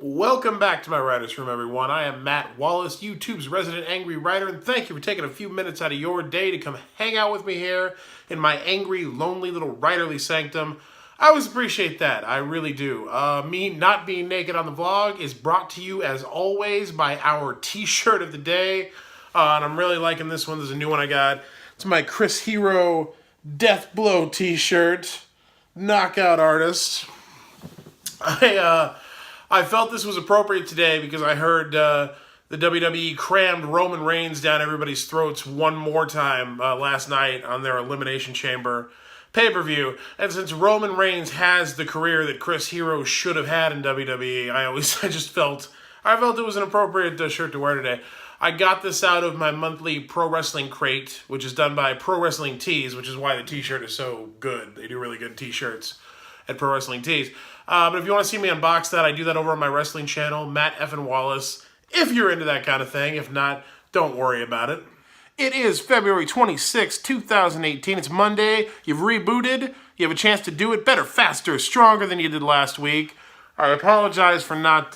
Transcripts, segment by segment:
Welcome back to my Writer's Room, everyone. I am Matt Wallace, YouTube's resident angry writer, and thank you for taking a few minutes out of your day to come hang out with me here in my angry, lonely little writerly sanctum. I always appreciate that. I really do. Me not being naked on the vlog is brought to you, as always, by our t-shirt of the day. And I'm really liking this one. There's a new one I got. It's my Chris Hero Death Blow t-shirt. Knockout artist. I felt this was appropriate today because I heard the WWE crammed Roman Reigns down everybody's throats one more time last night on their Elimination Chamber pay-per-view. And since Roman Reigns has the career that Chris Hero should have had in WWE, I felt it was an appropriate shirt to wear today. I got this out of my monthly Pro Wrestling Crate, which is done by Pro Wrestling Tees, which is why the t-shirt is so good. They do really good t-shirts at Pro Wrestling Tees. But if you want to see me unbox that, I do that over on my wrestling channel, Matt Effin Wallace, if you're into that kind of thing. If not, don't worry about it. It is February 26, 2018. It's Monday. You've rebooted. You have a chance to do it better, faster, stronger than you did last week. I apologize for not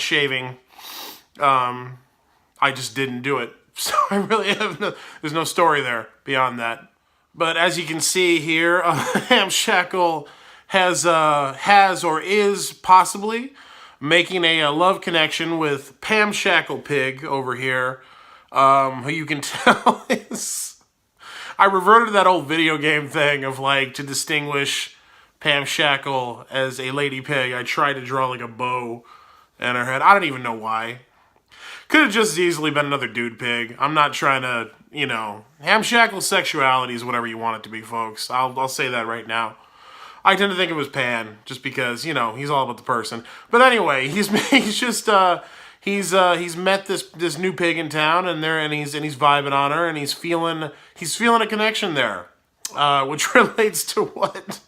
shaving. I just didn't do it. So I really there's no story there beyond that. But as you can see here, Ham Shackle has or is possibly making a love connection with Pam Shackle Pig over here, who you can tell is... I reverted to that old video game thing of, like, to distinguish Pam Shackle as a lady pig, I tried to draw, like, a bow in her head. I don't even know why. Could have just as easily been another dude pig. I'm not trying to, Ham Shackle's sexuality is whatever you want it to be, folks. I'll say that right now. I tend to think it was Pan, just because, he's all about the person. But anyway, he's met this new pig in town, and he's vibing on her, and he's feeling a connection there, which relates to what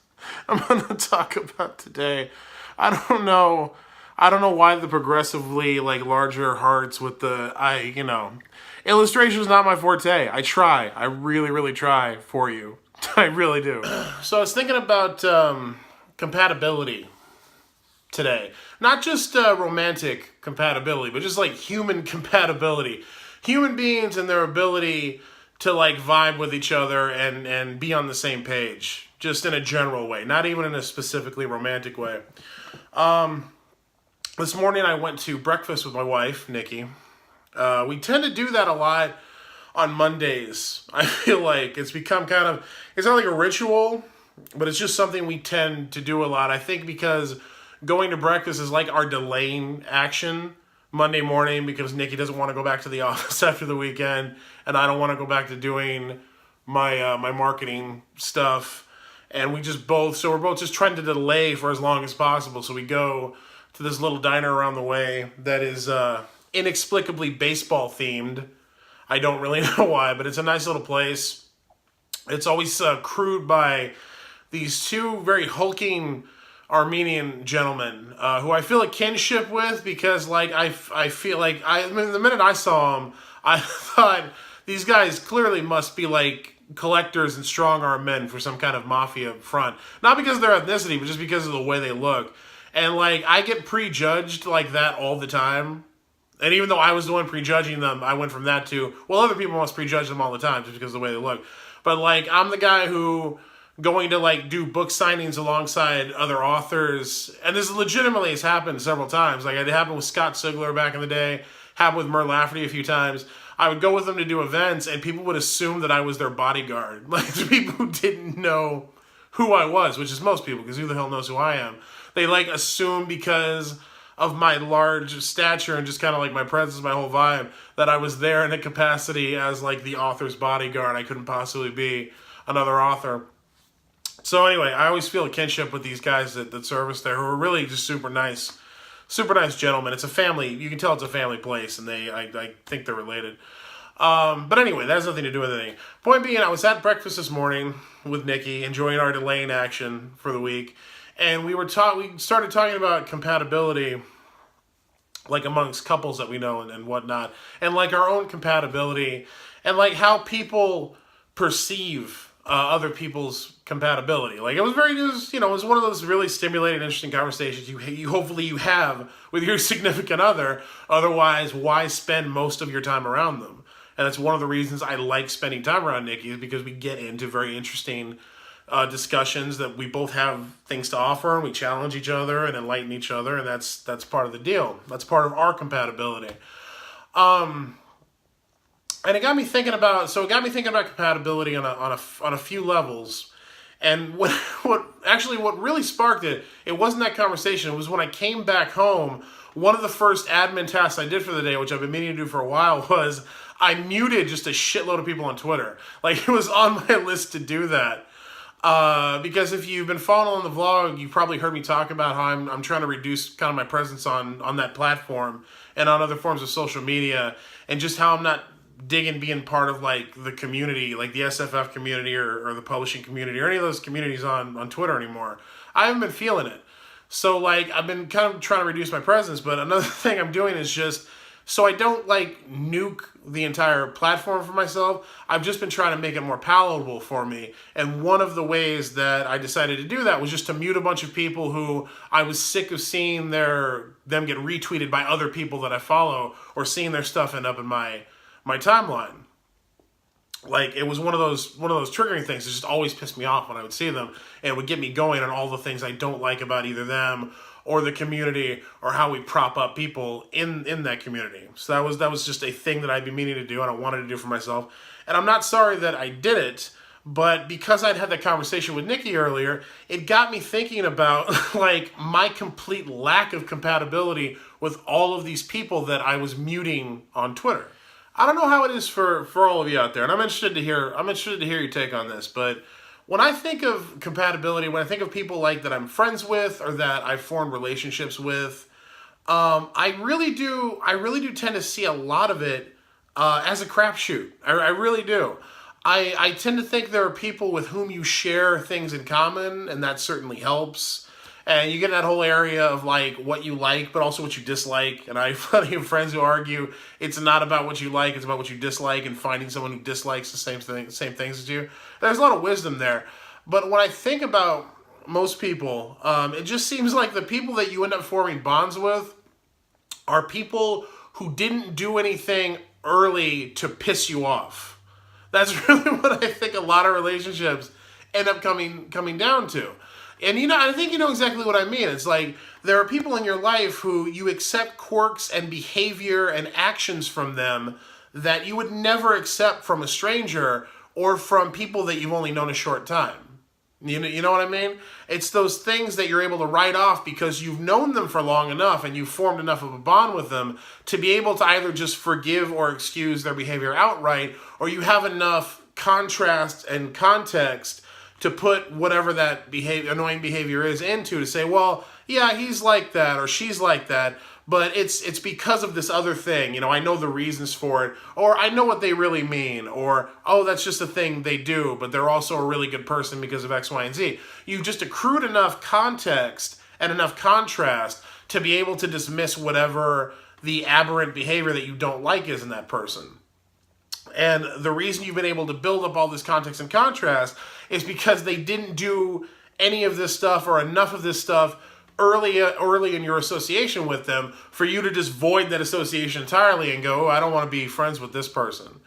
I'm going to talk about today. I don't know why the progressively larger hearts with the illustration is not my forte. I try. I really, really try for you. I really do. So I was thinking about compatibility today. Not just romantic compatibility, but just human compatibility. Human beings and their ability to vibe with each other and be on the same page. Just in a general way. Not even in a specifically romantic way. This morning I went to breakfast with my wife, Nikki. We tend to do that a lot on Mondays. I feel like it's become it's not like a ritual, but it's just something we tend to do a lot. I think because going to breakfast is like our delaying action Monday morning, because Nikki doesn't want to go back to the office after the weekend, and I don't want to go back to doing my my marketing stuff. And we're both just trying to delay for as long as possible. So we go to this little diner around the way that is inexplicably baseball themed. I don't really know why, but it's a nice little place. It's always crewed by these two very hulking Armenian gentlemen who I feel a kinship with, because I feel like the minute I saw them, I thought these guys clearly must be collectors and strong arm men for some kind of mafia front. Not because of their ethnicity, but just because of the way they look. And I get prejudged like that all the time. And even though I was the one prejudging them, I went from that to, well, other people must prejudge them all the time just because of the way they look. But I'm the guy who going to do book signings alongside other authors, and this legitimately has happened several times. It happened with Scott Sigler back in the day, happened with Mur Lafferty a few times. I would go with them to do events, and people would assume that I was their bodyguard. People who didn't know who I was, which is most people, because who the hell knows who I am? They assume because of my large stature and just kind of my presence, my whole vibe, that I was there in a capacity as the author's bodyguard. I couldn't possibly be another author. So anyway, I always feel a kinship with these guys that service there, who are really just super nice gentlemen. It's a family. You can tell it's a family place, and I think they're related. But anyway, that has nothing to do with anything. Point being, I was at breakfast this morning with Nikki, enjoying our delaying action for the week, and we started talking about compatibility, amongst couples that we know and whatnot, and our own compatibility, and how people perceive other people's compatibility. Like it was it was one of those really stimulating, interesting conversations you hopefully you have with your significant other. Otherwise, why spend most of your time around them? And that's one of the reasons I like spending time around Nikki, is because we get into very interesting discussions that we both have things to offer, and we challenge each other and enlighten each other, and that's part of the deal. That's part of our compatibility. And it got me thinking about compatibility on a few levels. And what really sparked it, it wasn't that conversation. It was when I came back home. One of the first admin tasks I did for the day, which I've been meaning to do for a while, was I muted just a shitload of people on Twitter. Like, it was on my list to do that. Because if you've been following the vlog, you've probably heard me talk about how I'm trying to reduce kind of my presence on that platform and on other forms of social media, and just how I'm not digging being part of like the community, like the SFF community or the publishing community or any of those communities on Twitter anymore. I haven't been feeling it. So like I've been kind of trying to reduce my presence, but another thing I'm doing is just so I don't like nuke the entire platform for myself. I've just been trying to make it more palatable for me. And one of the ways that I decided to do that was just to mute a bunch of people who I was sick of seeing them get retweeted by other people that I follow, or seeing their stuff end up in my timeline. Like, it was one of those triggering things that just always pissed me off when I would see them, and it would get me going on all the things I don't like about either them or the community, or how we prop up people in that community. So that was just a thing that I'd been meaning to do, and I wanted to do for myself. And I'm not sorry that I did it, but because I'd had that conversation with Nikki earlier, it got me thinking about like my complete lack of compatibility with all of these people that I was muting on Twitter. I don't know how it is for all of you out there, and I'm interested to hear your take on this. But when I think of compatibility, when I think of people like that I'm friends with or that I've formed relationships with, I really do tend to see a lot of it as a crapshoot. I really do. I tend to think there are people with whom you share things in common, and that certainly helps. And you get in that whole area of like what you like, but also what you dislike. And I have plenty of friends who argue it's not about what you like, it's about what you dislike, and finding someone who dislikes the same things as you. There's a lot of wisdom there. But when I think about most people, it just seems like the people that you end up forming bonds with are people who didn't do anything early to piss you off. That's really what I think a lot of relationships end up coming down to. And I think you know exactly what I mean. It's like there are people in your life who you accept quirks and behavior and actions from them that you would never accept from a stranger or from people that you've only known a short time. You know what I mean? It's those things that you're able to write off because you've known them for long enough and you've formed enough of a bond with them to be able to either just forgive or excuse their behavior outright, or you have enough contrast and context to put whatever that annoying behavior is into, to say, well, yeah, he's like that or she's like that, but it's because of this other thing. I know the reasons for it, or I know what they really mean, or, oh, that's just a thing they do, but they're also a really good person because of X, Y, and Z. You've just accrued enough context and enough contrast to be able to dismiss whatever the aberrant behavior that you don't like is in that person. And the reason you've been able to build up all this context and contrast is because they didn't do any of this stuff or enough of this stuff early in your association with them for you to just void that association entirely and go, oh, I don't want to be friends with this person.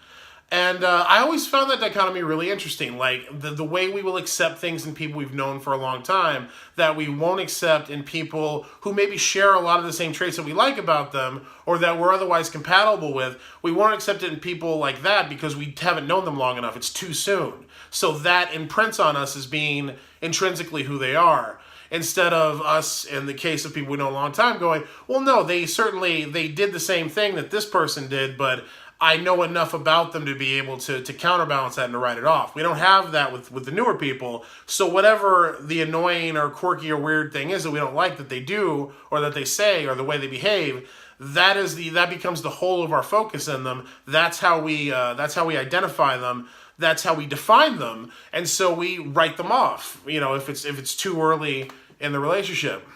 And I always found that dichotomy really interesting, like the way we will accept things in people we've known for a long time that we won't accept in people who maybe share a lot of the same traits that we like about them or that we're otherwise compatible with. We won't accept it in people like that because we haven't known them long enough. It's too soon. So that imprints on us as being intrinsically who they are. Instead of us, in the case of people we know a long time, going, well, no, they did the same thing that this person did, but I know enough about them to be able to counterbalance that and to write it off. We don't have that with the newer people. So whatever the annoying or quirky or weird thing is that we don't like that they do or that they say or the way they behave, that becomes the whole of our focus in them. That's how we identify them. That's how we define them. And so we write them off, if it's too early in the relationship.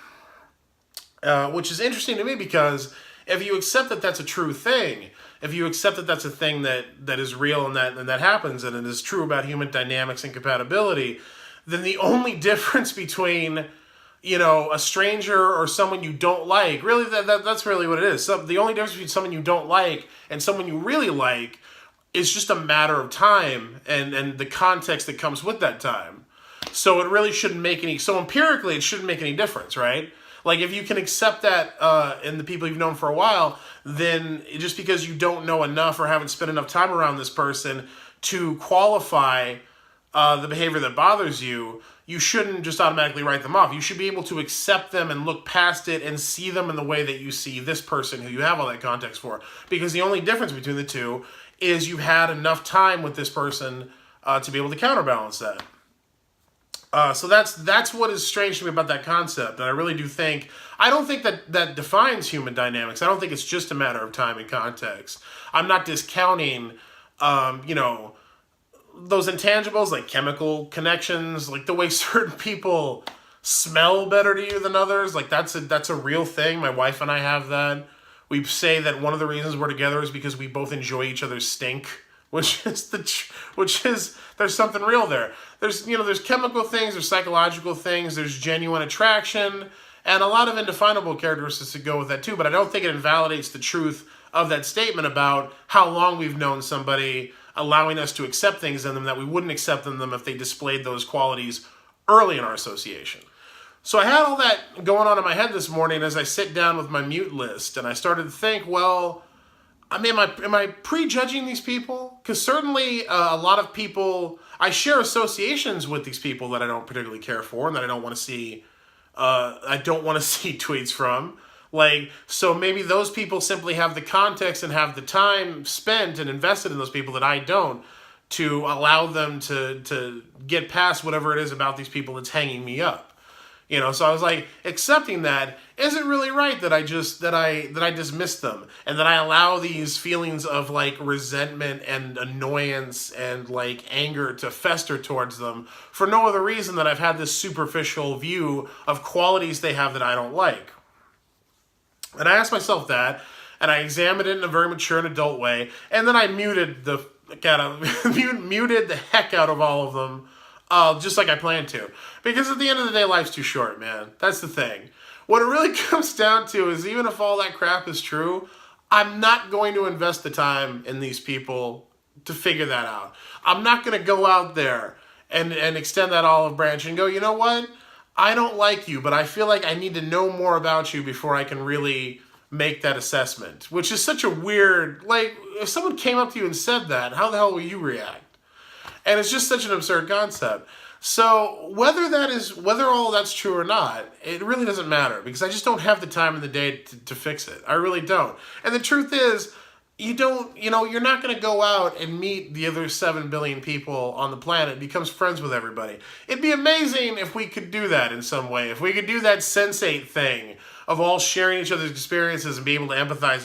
Which is interesting to me because if you accept that that's a true thing, if you accept that that's a thing that is real and that happens and it is true about human dynamics and compatibility, then the only difference between, you know, a stranger or someone you don't like, really that's really what it is. So the only difference between someone you don't like and someone you really like is just a matter of time and the context that comes with that time. So it really shouldn't make any, so empirically it shouldn't make any difference, right? Like if you can accept that in the people you've known for a while, then just because you don't know enough or haven't spent enough time around this person to qualify the behavior that bothers you, you shouldn't just automatically write them off. You should be able to accept them and look past it and see them in the way that you see this person who you have all that context for. Because the only difference between the two is you've had enough time with this person to be able to counterbalance that. So that's what is strange to me about that concept. And I really do think, I don't think that defines human dynamics. I don't think it's just a matter of time and context. I'm not discounting, you know, those intangibles like chemical connections, like the way certain people smell better to you than others. Like that's a real thing. My wife and I have that. We say that one of the reasons we're together is because we both enjoy each other's stink, which is there's something real there. There's chemical things, there's psychological things, there's genuine attraction, and a lot of indefinable characteristics that go with that too. But I don't think it invalidates the truth of that statement about how long we've known somebody, allowing us to accept things in them that we wouldn't accept in them if they displayed those qualities early in our association. So I had all that going on in my head this morning as I sit down with my mute list, and I started to think, well, I mean, am I prejudging these people? Because certainly a lot of people, I share associations with these people that I don't particularly care for and that I don't want to see. I don't want to see tweets from. Like, so maybe those people simply have the context and have the time spent and invested in those people that I don't, to allow them to get past whatever it is about these people that's hanging me up. You know, so I was like, accepting that, is it really right that I dismiss them and that I allow these feelings of like resentment and annoyance and like anger to fester towards them for no other reason than I've had this superficial view of qualities they have that I don't like? And I asked myself that, and I examined it in a very mature and adult way, and then I muted the heck out of all of them. Just like I planned to. Because at the end of the day, life's too short, man. That's the thing. What it really comes down to is even if all that crap is true, I'm not going to invest the time in these people to figure that out. I'm not going to go out there and extend that olive branch and go, you know what? I don't like you, but I feel like I need to know more about you before I can really make that assessment. Which is such a weird, like, if someone came up to you and said that, how the hell will you react? And it's just such an absurd concept. So whether all that's true or not, it really doesn't matter because I just don't have the time in the day to fix it. I really don't. And the truth is, you're not going to go out and meet the other 7 billion people on the planet, becomes friends with everybody. It'd be amazing if we could do that in some way. If we could do that sensate thing of all sharing each other's experiences and be able to empathize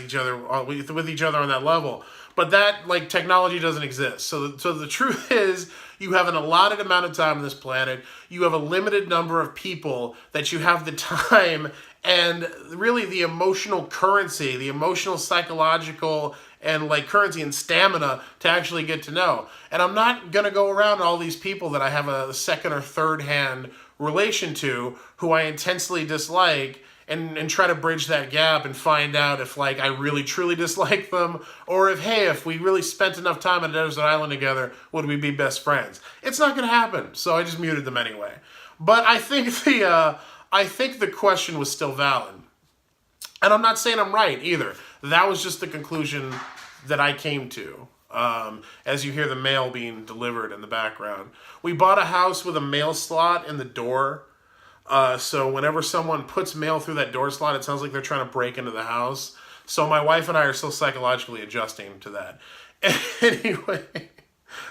with each other on that level. But that, like, technology doesn't exist. So the truth is, you have an allotted amount of time on this planet. You have a limited number of people that you have the time and really the emotional currency, the emotional, psychological, and like currency and stamina to actually get to know. And I'm not going to go around all these people that I have a second or third hand relation to who I intensely dislike and try to bridge that gap and find out if like I really truly dislike them or if we really spent enough time on a desert island together, would we be best friends? It's not going to happen. So I just muted them anyway. But I think the question was still valid. And I'm not saying I'm right either. That was just the conclusion that I came to. As you hear the mail being delivered in the background. We bought a house with a mail slot in the door. So whenever someone puts mail through that door slot, it sounds like they're trying to break into the house. So my wife and I are still psychologically adjusting to that. Anyway,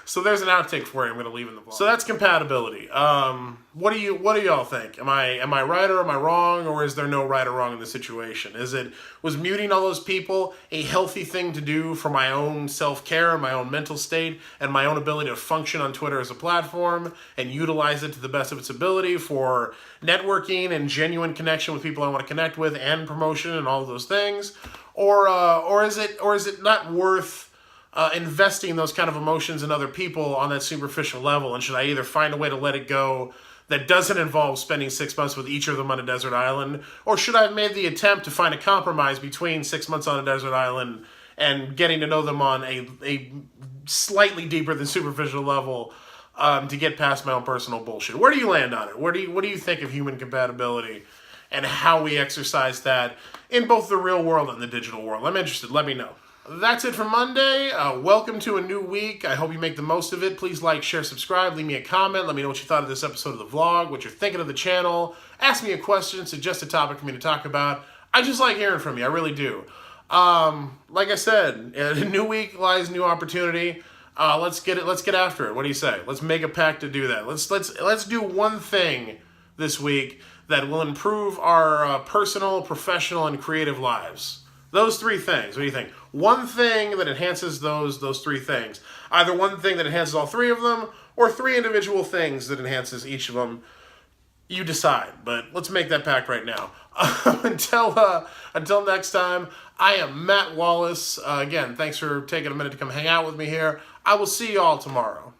so there's an outtake for you I'm going to leave in the vlog. So that's compatibility. What do y'all think? Am I right or am I wrong, or is there no right or wrong in the situation? Was muting all those people a healthy thing to do for my own self-care and my own mental state and my own ability to function on Twitter as a platform and utilize it to the best of its ability for networking and genuine connection with people I want to connect with and promotion and all of those things? or is it not worth investing those kind of emotions in other people on that superficial level? And should I either find a way to let it go that doesn't involve spending 6 months with each of them on a desert island, or should I have made the attempt to find a compromise between 6 months on a desert island and getting to know them on a slightly deeper than superficial level, to get past my own personal bullshit? Where do you land on it? What do you think of human compatibility and how we exercise that in both the real world and the digital world? I'm interested. Let me know. That's it for Monday. Welcome to a new week. I hope you make the most of it. Please like, share, subscribe, leave me a comment. Let me know what you thought of this episode of the vlog, what you're thinking of the channel. Ask me a question, suggest a topic for me to talk about. I just like hearing from you. I really do. Like I said, a new week lies new opportunity. Let's get after it. What do you say? Let's make a pact to do that. Let's do one thing this week that will improve our personal, professional, and creative lives. Those three things. What do you think? One thing that enhances those three things. Either one thing that enhances all three of them, or three individual things that enhances each of them. You decide. But let's make that pact right now. Until next time, I am Matt Wallace. Again, thanks for taking a minute to come hang out with me here. I will see you all tomorrow.